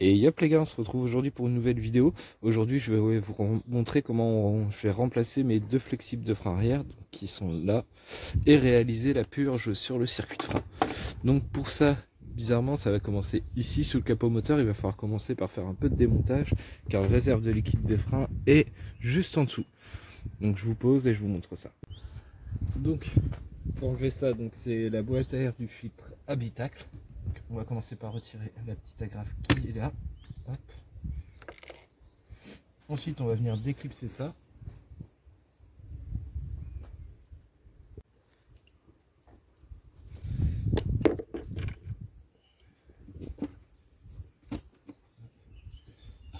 Et yop les gars, on se retrouve aujourd'hui pour une nouvelle vidéo. Aujourd'hui je vais vous montrer comment je vais remplacer mes deux flexibles de frein arrière qui sont là et réaliser la purge sur le circuit de frein. Donc pour ça, bizarrement ça va commencer ici sous le capot moteur. Il va falloir commencer par faire un peu de démontage car le réserve de liquide de frein est juste en dessous. Donc je vous pose et je vous montre ça. Donc pour enlever ça, c'est la boîte à air du filtre habitacle. On va commencer par retirer la petite agrafe qui est là. Hop. Ensuite on va venir déclipser ça.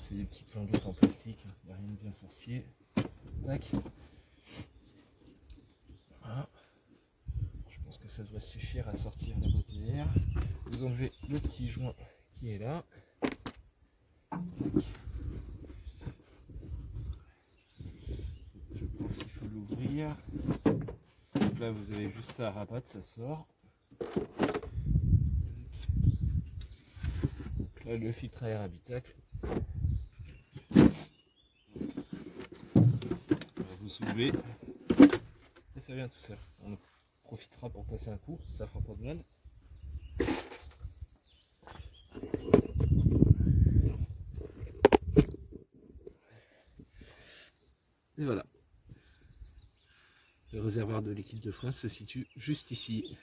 C'est des petites languettes en plastique, il n'y a rien de bien sorcier. Tac. Voilà. Je pense que ça devrait suffire à sortir la boîte à air. Vous enlevez le petit joint qui est là. Je pense qu'il faut l'ouvrir. Donc là vous avez juste ça à rabattre, ça sort. Donc là le filtre à air habitacle. On va vous soulever et ça vient tout seul. On profitera pour passer un coup, ça fera pas de mal. Et voilà. Le réservoir de liquide de frein se situe juste ici.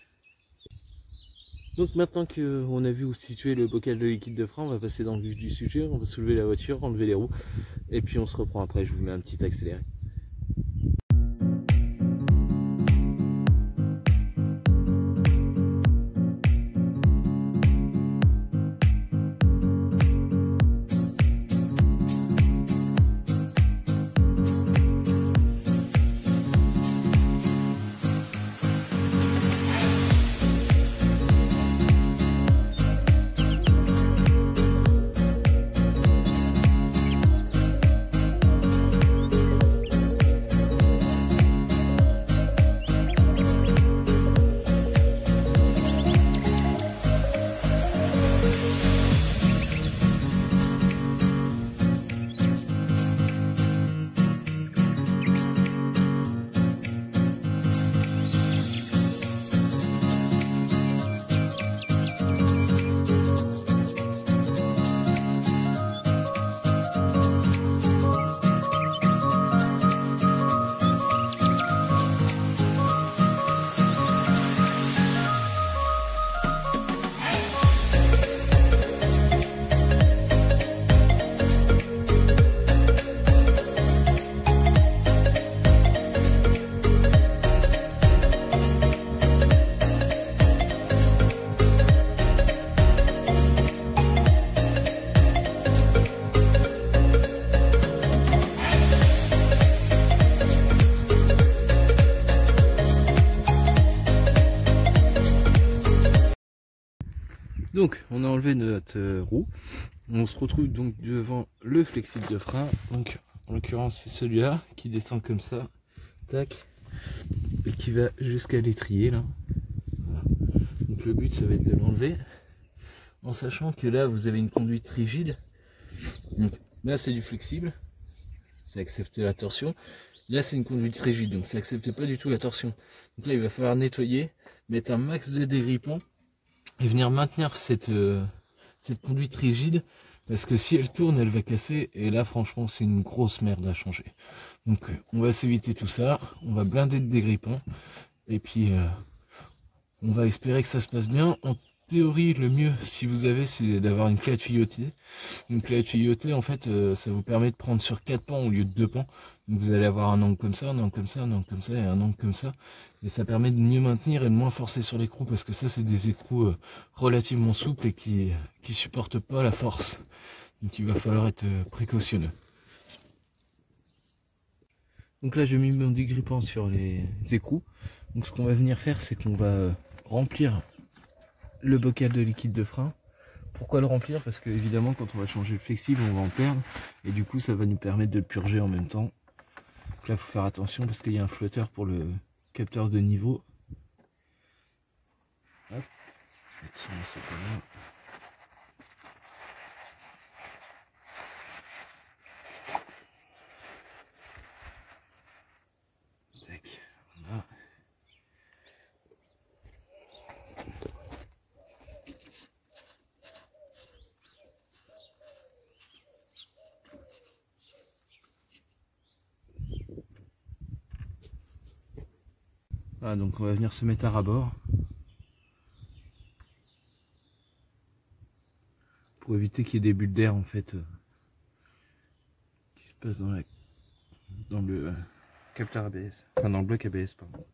Donc maintenant qu'on a vu où se situait le bocal de liquide de frein, on va passer dans le vif du sujet, on va soulever la voiture, enlever les roues, et puis on se reprend après, je vous mets un petit accéléré. Donc on a enlevé notre roue, on se retrouve donc devant le flexible de frein, donc en l'occurrence c'est celui-là qui descend comme ça, tac, et qui va jusqu'à l'étrier là. Voilà. Donc le but ça va être de l'enlever, en sachant que là vous avez une conduite rigide, donc là c'est du flexible, ça accepte la torsion, là c'est une conduite rigide, donc ça accepte pas du tout la torsion. Donc là il va falloir nettoyer, mettre un max de dégrippant, et venir maintenir cette conduite rigide, parce que si elle tourne elle va casser, et là franchement c'est une grosse merde à changer. Donc on va s'éviter tout ça, on va blinder de dégrippant, et puis on va espérer que ça se passe bien. En théorie le mieux si vous avez c'est d'avoir une clé à tuyauter. Une clé à tuyauter en fait ça vous permet de prendre sur 4 pans au lieu de 2 pans. Donc vous allez avoir un angle comme ça, un angle comme ça, un angle comme ça et un angle comme ça. Et ça permet de mieux maintenir et de moins forcer sur l'écrou, parce que ça c'est des écrous relativement souples et qui supportent pas la force. Donc il va falloir être précautionneux. Donc là j'ai mis mon dégrippant sur les écrous. Donc ce qu'on va venir faire c'est qu'on va remplir le bocal de liquide de frein. Pourquoi le remplir? Parce que évidemment quand on va changer le flexible on va en perdre, et du coup ça va nous permettre de le purger en même temps. Donc là il faut faire attention parce qu'il y a un flotteur pour le capteur de niveau. Hop, là-dessus, c'est pas mal. Voilà, donc on va venir se mettre à ras-bord pour éviter qu'il y ait des bulles d'air en fait qui se passent dans le capteur ABS, enfin dans le bloc ABS pardon.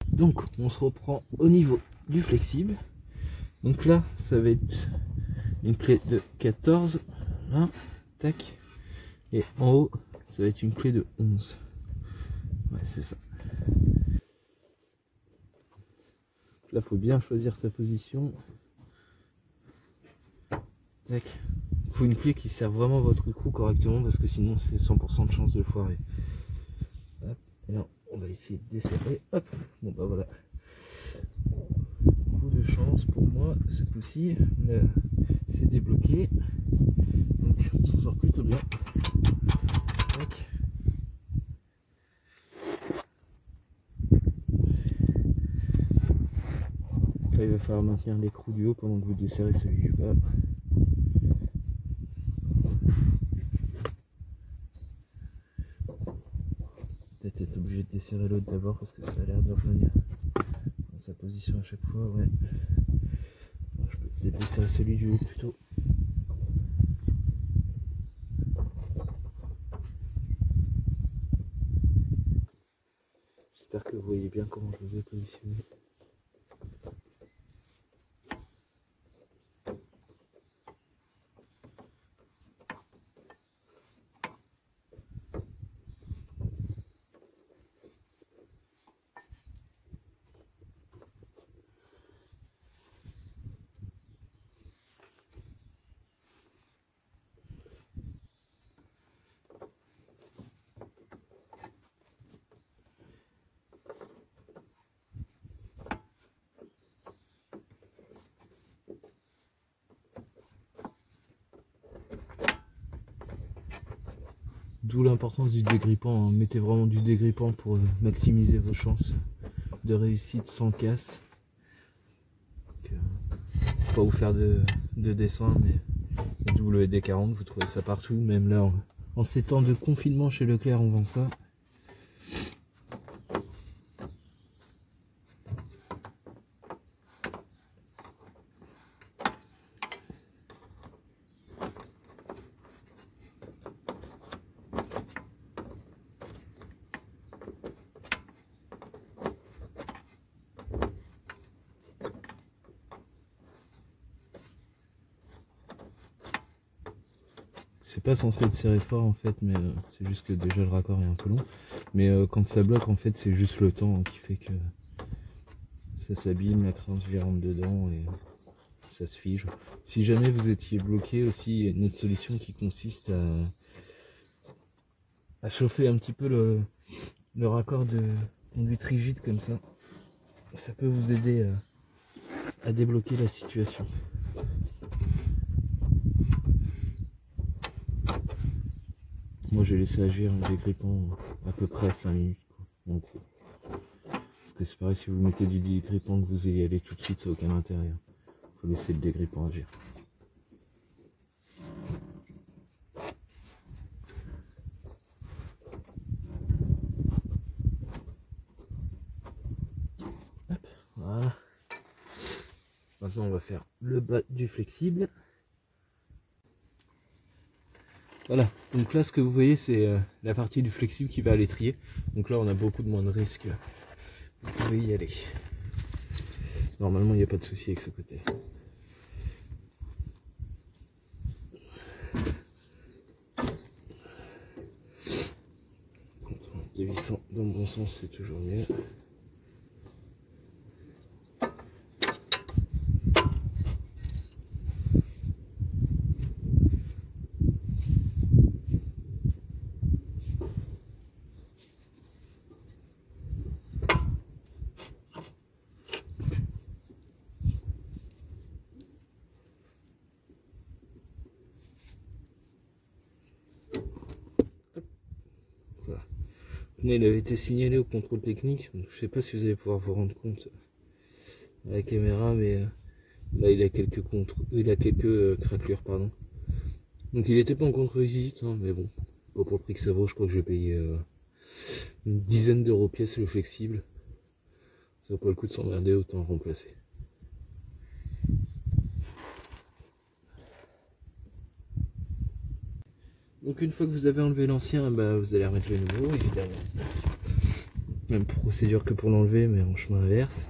Donc on se reprend au niveau du flexible. Donc là ça va être une clé de 14, là, tac, et en haut ça va être une clé de 11. Ouais, c'est ça. Là faut bien choisir sa position. Tac. Faut une clé qui sert vraiment votre écrou correctement parce que sinon c'est 100% de chance de foirer. Hop. Alors on va essayer de desserrer. Hop. Bon bah voilà. Coup de chance pour moi ce coup-ci. C'est débloqué. Donc on s'en sort plutôt bien. Tac. Là il va falloir maintenir l'écrou du haut pendant que vous desserrez celui du bas. Peut-être être obligé de desserrer l'autre d'abord parce que ça a l'air de revenir dans sa position à chaque fois. Ouais. Alors, je peux peut-être desserrer celui du haut plutôt. J'espère que vous voyez bien comment je vous ai positionné. D'où l'importance du dégrippant, hein. Mettez vraiment du dégrippant pour maximiser vos chances de réussite sans casse. Pas vous faire de dessin, mais WD-40, vous trouvez ça partout, même là en ces temps de confinement chez Leclerc on vend ça. C'est pas censé être serré fort en fait, mais c'est juste que déjà le raccord est un peu long. Mais quand ça bloque en fait c'est juste le temps qui fait que ça s'abîme, la crainte lui rentre dedans et ça se fige. Si jamais vous étiez bloqué aussi, il y a une autre solution qui consiste à chauffer un petit peu le raccord de conduite rigide comme ça. Ça peut vous aider à débloquer la situation. Moi j'ai laissé agir un dégrippant à peu près 5 minutes quoi, en gros. Parce que c'est pareil, si vous mettez du dégrippant que vous y allez tout de suite, ça n'a aucun intérêt. Faut laisser le dégrippant agir. Hop, voilà. Maintenant on va faire le bas du flexible. Voilà, donc là ce que vous voyez c'est la partie du flexible qui va à l'étrier. Donc là on a beaucoup de moins de risques. Vous pouvez y aller. Normalement il n'y a pas de souci avec ce côté. En dévissant dans le bon sens c'est toujours mieux. Il avait été signalé au contrôle technique, donc je sais pas si vous allez pouvoir vous rendre compte à la caméra, mais là il a quelques craquelures pardon. Donc il était pas en contre-visite, hein, mais bon, pas pour le prix que ça vaut, je crois que je vais payer une dizaine d'euros pièce le flexible. Ça vaut pas le coup de s'emmerder, autant le remplacer. Donc une fois que vous avez enlevé l'ancien, bah, vous allez remettre le nouveau, évidemment. Même procédure que pour l'enlever, mais en chemin inverse.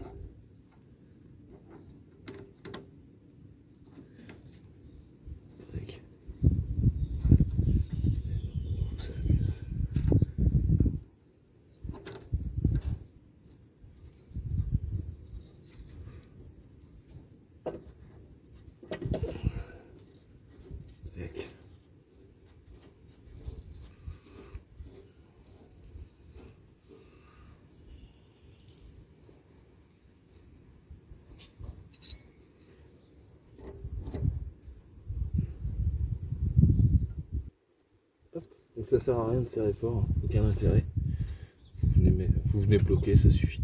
Donc ça sert à rien de serrer fort, aucun intérêt. Vous venez bloquer, ça suffit.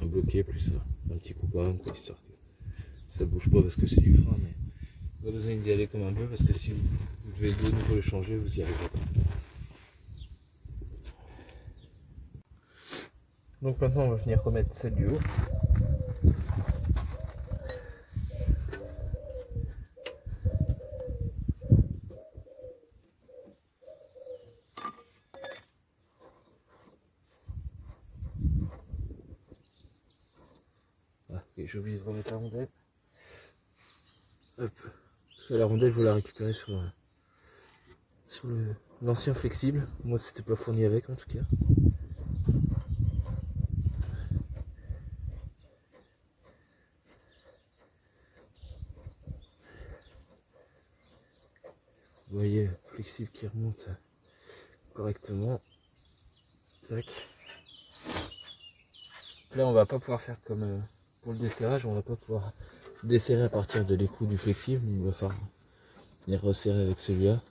Un bloquer plus un petit coup quand même, quoi, histoire que ça bouge pas parce que c'est du frein, mais pas besoin d'y aller comme un peu parce que si vous devez de nouveau le changer, vous y arriverez pas. Donc maintenant on va venir remettre celle du haut. J'ai oublié de remettre la rondelle. Hop. Ça, la rondelle, vous la récupérez sur l'ancien flexible. Moi, c'était pas fourni avec en tout cas. Vous voyez, flexible qui remonte correctement. Tac. Là, on va pas pouvoir faire comme pour le desserrage, on va pas pouvoir desserrer à partir de l'écrou du flexible. On va falloir venir resserrer avec celui-là.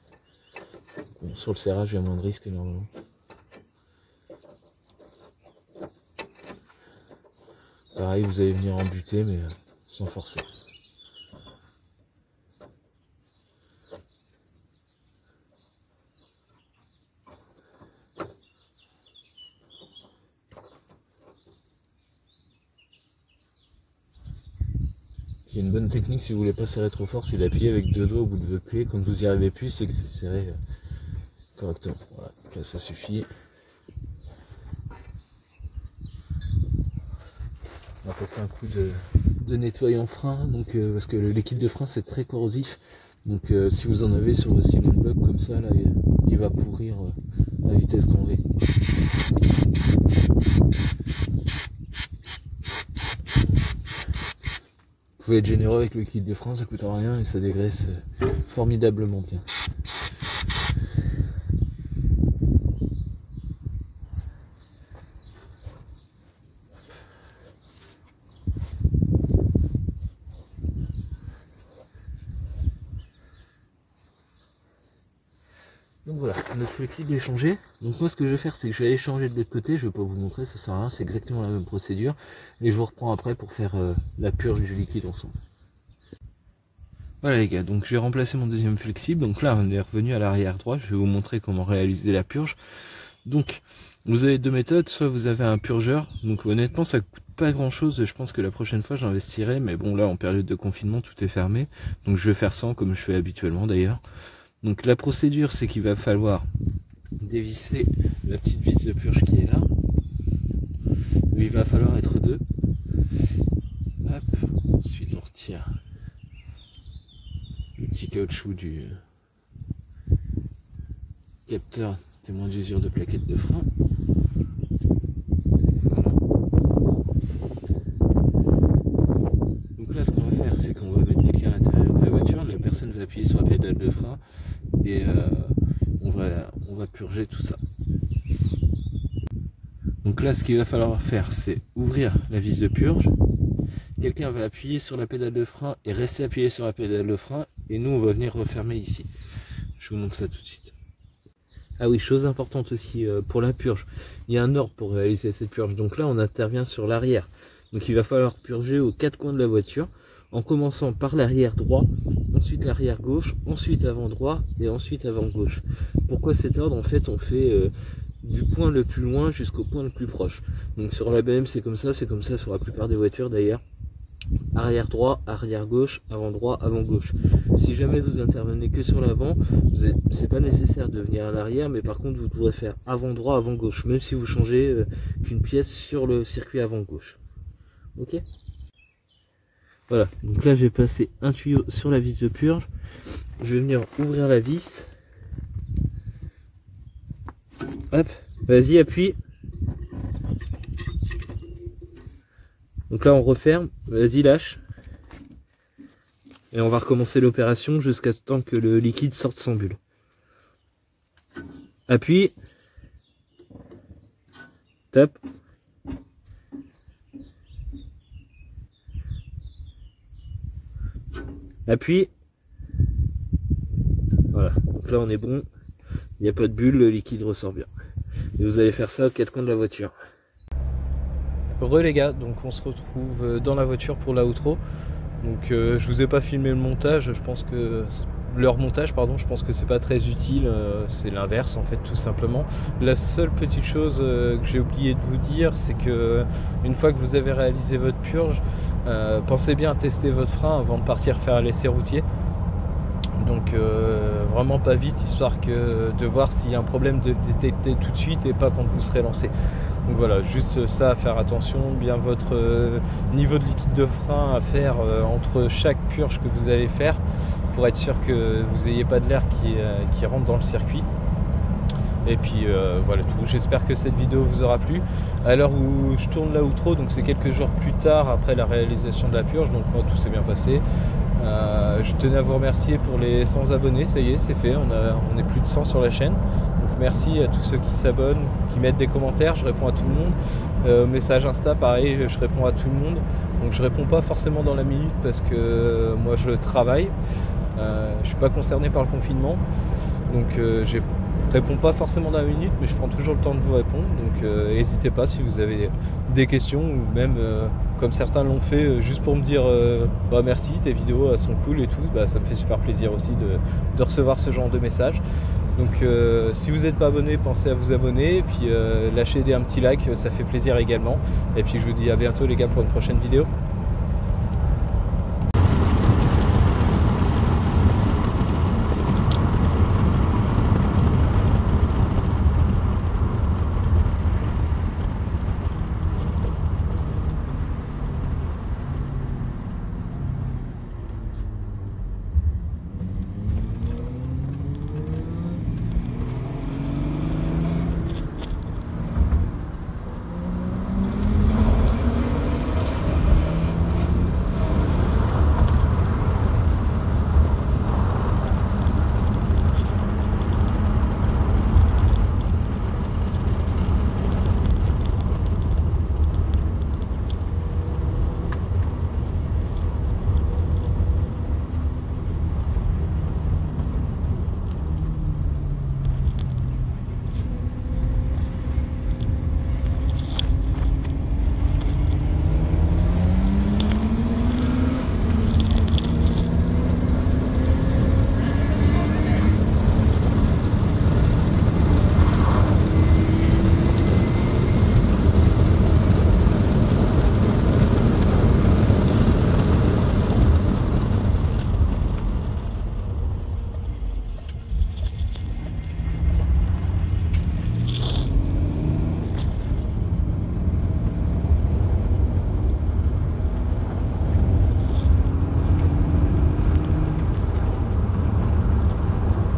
Bon, sur le serrage, il y a moins de risque normalement. Pareil, vous allez venir en buter, mais sans forcer. Il y a une bonne technique si vous voulez pas serrer trop fort, c'est d'appuyer avec deux doigts au bout de votre clé. Quand vous y arrivez plus, c'est que c'est serré correctement. Voilà, là ça suffit. On va passer un coup de nettoyant frein, donc parce que le liquide de frein c'est très corrosif. Donc si vous en avez sur vos ciment bloc comme ça, là, il va pourrir à vitesse grand V. Vous pouvez être généreux avec le liquide de frein, ça coûte rien et ça dégraisse formidablement bien. Donc voilà, notre flexible est changé. Donc moi ce que je vais faire, c'est que je vais aller changer de l'autre côté. Je vais pas vous montrer, ça sert à rien, c'est exactement la même procédure. Et je vous reprends après pour faire la purge du liquide ensemble. Voilà les gars, donc j'ai remplacé mon deuxième flexible. Donc là on est revenu à l'arrière droit. Je vais vous montrer comment réaliser la purge. Donc vous avez deux méthodes, soit vous avez un purgeur. Donc honnêtement ça coûte pas grand chose. Je pense que la prochaine fois j'investirai. Mais bon là en période de confinement tout est fermé. Donc je vais faire sans comme je fais habituellement d'ailleurs. Donc la procédure, c'est qu'il va falloir dévisser la petite vis de purge qui est là. Il va falloir être deux. Hop. Ensuite on retire le petit caoutchouc du capteur témoin d'usure de plaquettes de frein. Voilà. Donc là ce qu'on va faire, c'est qu'on va mettre quelqu'un à l'intérieur de la voiture. La personne va appuyer sur la pédale de frein. Et on va purger tout ça. Donc là ce qu'il va falloir faire, c'est ouvrir la vis de purge. Quelqu'un va appuyer sur la pédale de frein et rester appuyé sur la pédale de frein. Et nous on va venir refermer ici. Je vous montre ça tout de suite. Ah oui, chose importante aussi pour la purge. Il y a un ordre pour réaliser cette purge. Donc là on intervient sur l'arrière. Donc il va falloir purger aux quatre coins de la voiture. En commençant par l'arrière droit, ensuite l'arrière gauche, ensuite avant droit et ensuite avant gauche. Pourquoi cet ordre? En fait on fait du point le plus loin jusqu'au point le plus proche. Donc sur la BM c'est comme ça sur la plupart des voitures d'ailleurs. Arrière droit, arrière gauche, avant droit, avant gauche. Si jamais vous intervenez que sur l'avant, c'est pas nécessaire de venir à l'arrière, mais par contre vous devrez faire avant droit, avant gauche, même si vous changez qu'une pièce sur le circuit avant gauche. Ok. Voilà, donc là j'ai passé un tuyau sur la vis de purge. Je vais venir ouvrir la vis. Hop, vas-y, appuie. Donc là on referme, vas-y lâche. Et on va recommencer l'opération jusqu'à temps que le liquide sorte sans bulle. Appuie. Tape. Appuie. Voilà, donc là on est bon. Il n'y a pas de bulle, le liquide ressort bien. Et vous allez faire ça aux quatre coins de la voiture. Les gars, donc on se retrouve dans la voiture pour la outro. Donc je vous ai pas filmé le montage, je pense que leur montage pardon, je pense que c'est pas très utile, c'est l'inverse en fait tout simplement. La seule petite chose que j'ai oublié de vous dire, c'est que une fois que vous avez réalisé votre purge, pensez bien à tester votre frein avant de partir faire l'essai routier. Donc vraiment pas vite, histoire que de voir s'il y a un problème de détecter tout de suite et pas quand vous serez lancé. Donc voilà, juste ça à faire attention, bien votre niveau de liquide de frein à faire entre chaque purge que vous allez faire pour être sûr que vous n'ayez pas de l'air qui rentre dans le circuit. Et puis voilà tout, j'espère que cette vidéo vous aura plu. À l'heure où je tourne la outro, donc c'est quelques jours plus tard après la réalisation de la purge, donc moi tout s'est bien passé. Je tenais à vous remercier pour les 100 abonnés, ça y est, c'est fait, on est plus de 100 sur la chaîne. Donc merci à tous ceux qui s'abonnent, qui mettent des commentaires, je réponds à tout le monde. Message Insta, pareil, je réponds à tout le monde. Donc je réponds pas forcément dans la minute parce que moi je travaille. Je suis pas concerné par le confinement. Donc je réponds pas forcément dans la minute, mais je prends toujours le temps de vous répondre. Donc n'hésitez pas si vous avez des questions ou même comme certains l'ont fait juste pour me dire bah, merci, tes vidéos elles sont cool et tout, bah, ça me fait super plaisir aussi de recevoir ce genre de messages. Donc si vous n'êtes pas abonné, pensez à vous abonner et puis lâchez un petit like, ça fait plaisir également. Et puis je vous dis à bientôt les gars pour une prochaine vidéo.